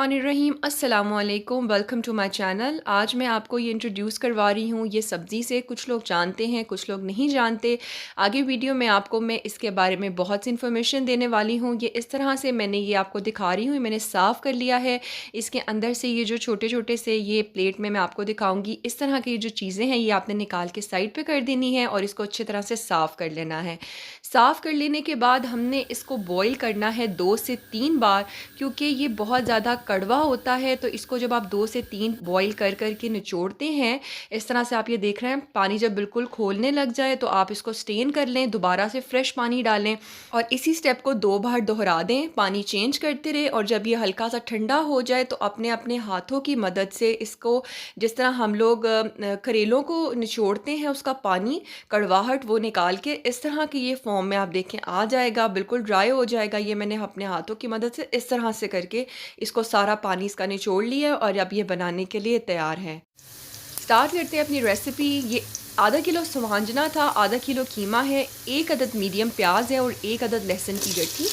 बिस्मिल्लाहिर्रहमानिर्रहीम अस्सलामुअलैकुम welcome to my channel. आज मैं आपको ये इंट्रोड्यूस करवा रही हूँ ये सब्ज़ी से। कुछ लोग जानते हैं, कुछ लोग नहीं जानते। आगे वीडियो में आपको मैं इसके बारे में बहुत सी इन्फॉर्मेशन देने वाली हूँ। ये इस तरह से मैंने ये आपको दिखा रही हूँ, मैंने साफ़ कर लिया है। इसके अंदर से ये जो छोटे-छोटे से ये प्लेट में मैं आपको दिखाऊँगी, इस तरह की जो चीज़ें हैं ये आपने निकाल के साइड पे कर देनी है और इसको अच्छी तरह से साफ़ कर लेना है। साफ़ कर लेने के बाद हमने इसको बॉयल करना है 2 से 3 बार, क्योंकि ये बहुत ज़्यादा कड़वा होता है। तो इसको जब आप 2 से 3 बॉयल कर कर के निचोड़ते हैं, इस तरह से आप ये देख रहे हैं, पानी जब बिल्कुल खोलने लग जाए तो आप इसको स्टेन कर लें, दोबारा से फ्रेश पानी डालें और इसी स्टेप को 2 बार दोहरा दें, पानी चेंज करते रहें। और जब ये हल्का सा ठंडा हो जाए तो अपने अपने हाथों की मदद से इसको, जिस तरह हम लोग करेलों को निचोड़ते हैं, उसका पानी कड़वाहट वो निकाल के इस तरह की ये फॉर्म में आप देखें आ जाएगा, बिल्कुल ड्राई हो जाएगा। ये मैंने अपने हाथों की मदद से इस तरह से करके इसको सारा पानी इसका निचोड़ लिया है और अब ये बनाने के लिए तैयार है। स्टार्ट करते हैं अपनी रेसिपी। ये आधा किलो सुहांजना था, आधा किलो कीमा है, 1 अदद मीडियम प्याज है और 1 अदद लहसुन की गट्ठी।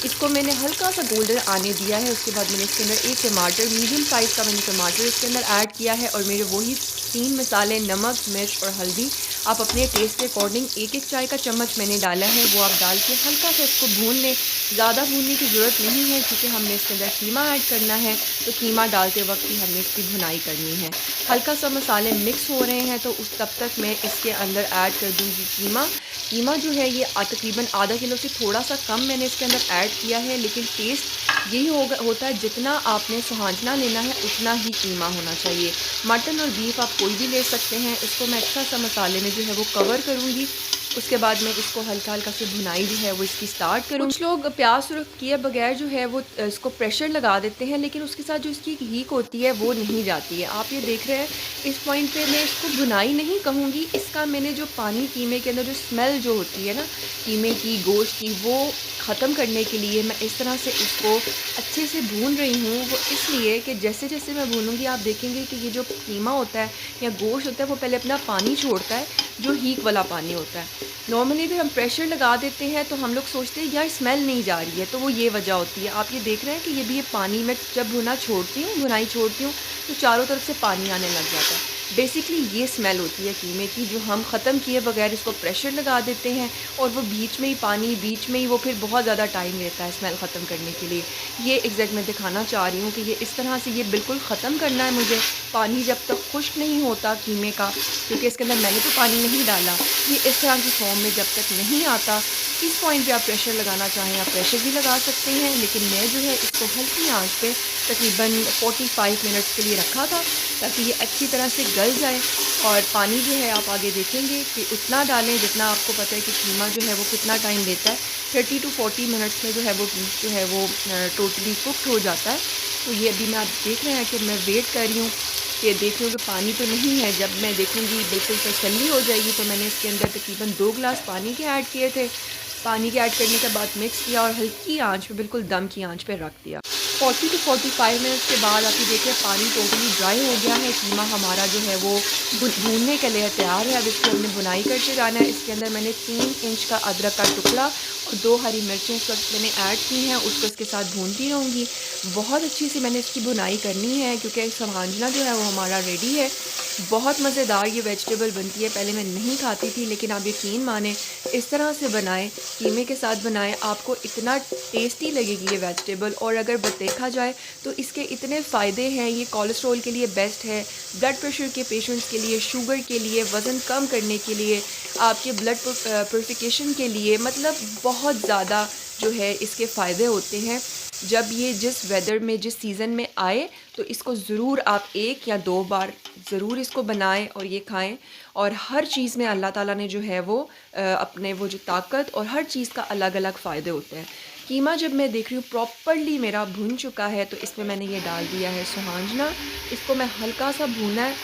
इसको मैंने हल्का सा गोल्डन आने दिया है। उसके बाद मैंने इसके अंदर 1 टमाटर, मीडियम साइज़ का मैंने टमाटर इसके अंदर ऐड किया है और मेरे वही 3 मसाले, नमक, मिर्च और हल्दी आप अपने टेस्ट के अकॉर्डिंग 1-1 चाय का चम्मच मैंने डाला है, वो आप डाल के हल्का सा इसको भून लें। ज़्यादा भूनने की ज़रूरत नहीं है क्योंकि हमने इसके अंदर कीमा ऐड करना है, तो कीमा डालते वक्त ही हमने इसकी भुनाई करनी है। हल्का सा मसाले मिक्स हो रहे हैं तो उस तब तक मैं इसके अंदर ऐड कर दूँगी कीमा। कीमा जो है ये तकरीबन आधा किलो से थोड़ा सा कम मैंने इसके अंदर ऐड किया है, लेकिन टेस्ट यही होता है जितना आपने सुहांजना लेना है उतना ही कीमा होना चाहिए। मटन और बीफ आप कोई भी ले सकते हैं। इसको मैं अच्छा सा मसाले में जो है वो कवर करूँगी। उसके बाद मैं इसको हल्का-हल्का से भुनाई जो है वो इसकी स्टार्ट करूँगी। कुछ लोग प्याज सुरख किए बगैर जो है वो इसको प्रेशर लगा देते हैं, लेकिन उसके साथ जो इसकी हीक होती है वो नहीं जाती है। आप ये देख रहे हैं, इस पॉइंट पे मैं इसको भुनाई नहीं कहूँगी। इसका मैंने जो पानी, कीमे के अंदर जो स्मेल जो होती है ना कीमे की, गोश्त की, वो ख़त्म करने के लिए मैं इस तरह से इसको अच्छे से भून रही हूँ। वो इसलिए कि जैसे-जैसे मैं भूनूँगी आप देखेंगे कि ये जो कीमा होता है या गोश्त होता है वो पहले अपना पानी छोड़ता है, जो हीक वाला पानी होता है। नॉर्मली अगर हम प्रेशर लगा देते हैं तो हम लोग सोचते हैं यार स्मेल नहीं जा रही है, तो वो ये वजह होती है। आप ये देख रहे हैं कि ये भी ये पानी में जब भुनाई छोड़ती हूँ तो चारों तरफ से पानी आने लग जाता है। बेसिकली ये स्मेल होती है कीमे की, जो हम ख़त्म किए बगैर इसको प्रेशर लगा देते हैं और वो बीच में ही पानी, बीच में ही वो फिर बहुत ज़्यादा टाइम लेता है स्मेल ख़त्म करने के लिए। ये एग्जैक्ट मैं दिखाना चाह रही हूँ कि ये इस तरह से ये बिल्कुल ख़त्म करना है मुझे। पानी जब तक खुश्क नहीं होता कीमे का, क्योंकि इसके अंदर मैंने तो पानी नहीं डाला, ये इस तरह की फॉर्म में जब तक नहीं आता, इस पॉइंट पे आप प्रेशर लगाना चाहें आप प्रेशर भी लगा सकते हैं। लेकिन मैं जो है इसको हल्की आंच पे तकरीबन 45 मिनट्स के लिए रखा था ताकि ये अच्छी तरह से गल जाए। और पानी जो है आप आगे देखेंगे कि उतना डालें जितना आपको पता है कि कीमा जो है वो कितना टाइम लेता है। 30 to 40 मिनट्स में जो है वो टोटली कुक्ड हो जाता है। तो ये अभी मैं आप देख रहे हैं कि मैं वेट कर रही हूँ कि देख लूँ कि पानी तो नहीं है। जब मैं देखूँगी बिल्कुल तसल्ली हो जाएगी तो मैंने इसके अंदर तकरीबन 2 गिलास पानी के ऐड किए थे। पानी के ऐड करने के बाद मिक्स किया और हल्की आंच पे, बिल्कुल दम की आंच पे रख दिया। 40 to 45 मिनट्स के बाद आप ये देखें पानी टोटली ड्राई हो गया है। कीमा हमारा जो है वो भूनने के लिए तैयार है। अब इसकी हमने बुनाई करते जाना है। इसके अंदर मैंने 3 इंच का अदरक का टुकड़ा और 2 हरी मिर्चें इस वक्त मैंने ऐड की हैं। उसको इसके साथ भूनती रहूँगी। बहुत अच्छी सी मैंने इसकी बुनाई करनी है क्योंकि सुहांजना जो है वो हमारा रेडी है। बहुत मज़ेदार ये वेजिटेबल बनती है। पहले मैं नहीं खाती थी, लेकिन आप यकीन माने इस तरह से बनाएं, कीमे के साथ बनाएं, आपको इतना टेस्टी लगेगी ये वेजिटेबल। और अगर देखा जाए तो इसके इतने फ़ायदे हैं। ये कोलेस्ट्रॉल के लिए बेस्ट है, ब्लड प्रेशर के पेशेंट्स के लिए, शुगर के लिए, वज़न कम करने के लिए, आपके ब्लड प्योरिफिकेशन के लिए, मतलब बहुत ज़्यादा जो है इसके फ़ायदे होते हैं। जब ये जिस वेदर में, जिस सीज़न में आए तो इसको ज़रूर आप 1 या 2 बार ज़रूर इसको बनाएं और ये खाएं। और हर चीज़ में अल्लाह ताला ने जो है वो अपने वो जो ताकत और हर चीज़ का अलग अलग फ़ायदे होते हैं। कीमा जब मैं देख रही हूँ प्रॉपरली मेरा भुन चुका है तो इसमें मैंने ये डाल दिया है सुहांजना। इसको मैं हल्का सा भूना है,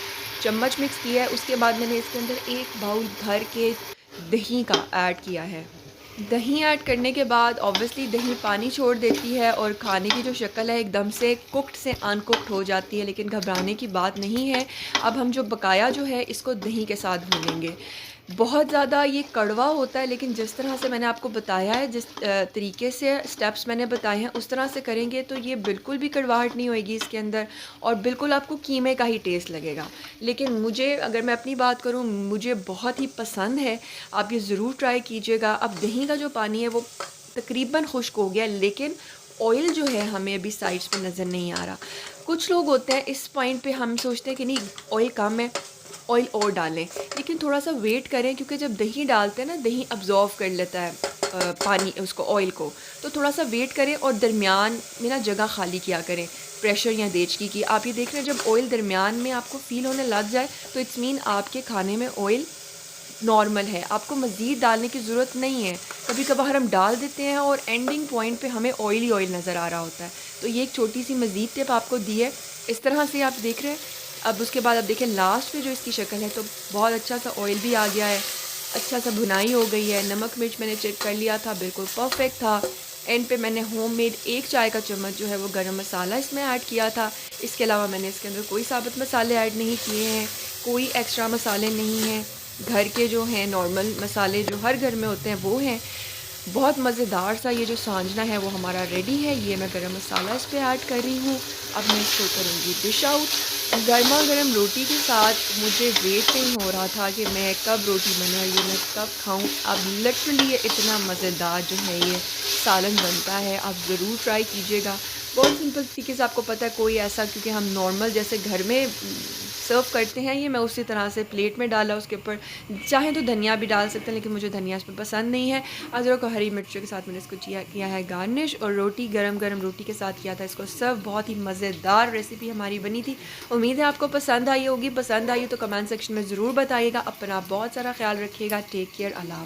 चम्मच मिक्स किया है। उसके बाद मैंने इसके अंदर 1 बाउल भर के दही का ऐड किया है। दही ऐड करने के बाद ऑब्वियसली दही पानी छोड़ देती है और खाने की जो शक्ल है एकदम से कुक्ड से अनकुक्ड हो जाती है, लेकिन घबराने की बात नहीं है। अब हम जो बकाया जो है इसको दही के साथ भूनेंगे। बहुत ज़्यादा ये कड़वा होता है, लेकिन जिस तरह से मैंने आपको बताया है, जिस तरीके से स्टेप्स मैंने बताए हैं, उस तरह से करेंगे तो ये बिल्कुल भी कड़वाहट नहीं होएगी इसके अंदर और बिल्कुल आपको कीमे का ही टेस्ट लगेगा। लेकिन मुझे, अगर मैं अपनी बात करूँ, मुझे बहुत ही पसंद है, आप ये ज़रूर ट्राई कीजिएगा। अब दही का जो पानी है वो तकरीबन खुश्क हो गया, लेकिन ऑयल जो है हमें अभी साइड्स पे नज़र नहीं आ रहा। कुछ लोग होते हैं इस पॉइंट पे, हम सोचते हैं कि नहीं ऑयल कम है, ऑयल और डालें, लेकिन थोड़ा-सा वेट करें, क्योंकि जब दही डालते हैं ना, दही अब्ज़ॉर्ब कर लेता है पानी उसको, ऑयल को। तो थोड़ा-सा वेट करें और दरमियान में ना जगह खाली किया करें, प्रेशर या देचकी की। आप ये देख रहे हैं, जब ऑयल दरमियान में आपको फ़ील होने लग जाए तो इट्स मीन आपके खाने में ऑयल नॉर्मल है, आपको मज़ीद डालने की ज़रूरत नहीं है। कभी-कभार हम डाल देते हैं और एंडिंग पॉइंट पे हमें ऑयल ही ऑयल नज़र आ रहा होता है। तो ये एक छोटी-सी मज़ीद टिप आपको दी है। इस तरह से आप देख रहे हैं। अब उसके बाद आप देखें लास्ट पे जो इसकी शक्ल है, तो बहुत अच्छा सा ऑयल भी आ गया है, अच्छा सा भुनाई हो गई है। नमक मिर्च मैंने चेक कर लिया था, बिल्कुल परफेक्ट था। एंड पे मैंने होममेड 1 चाय का चम्मच जो है वो गरम मसाला इसमें ऐड किया था। इसके अलावा मैंने इसके अंदर कोई साबुत मसाले ऐड नहीं किए हैं, कोई एक्स्ट्रा मसाले नहीं हैं। घर के जो हैं नॉर्मल मसाले जो हर घर में होते हैं वो हैं। बहुत मज़ेदार सा ये जो सांजना है वो हमारा रेडी है। ये मैं गरम मसाला इस पे ऐड कर रही हूँ। अब मैं इसको करूँगी डिश आउट। गर्मा गर्म रोटी के साथ मुझे वेट नहीं हो रहा था कि मैं कब रोटी बने और ये मैं कब खाऊँ। अब लिटरली ये इतना मज़ेदार जो है ये सालन बनता है, आप ज़रूर ट्राई कीजिएगा। बहुत सिंपल तरीके से, आपको पता है कोई ऐसा, क्योंकि हम नॉर्मल जैसे घर में सर्व करते हैं, ये मैं उसी तरह से प्लेट में डाला, उसके ऊपर चाहें तो धनिया भी डाल सकते हैं, लेकिन मुझे धनिया इसमें पसंद नहीं है। अदरक और हरी मिर्चों के साथ मैंने इसको किया है गार्निश, और रोटी गरम गरम रोटी के साथ किया था इसको सर्व। बहुत ही मज़ेदार रेसिपी हमारी बनी थी। उम्मीद है आपको पसंद आई होगी। पसंद आई तो कमेंट सेक्शन में ज़रूर बताइएगा। अपना बहुत सारा ख्याल रखिएगा। Take care. अल्लाह।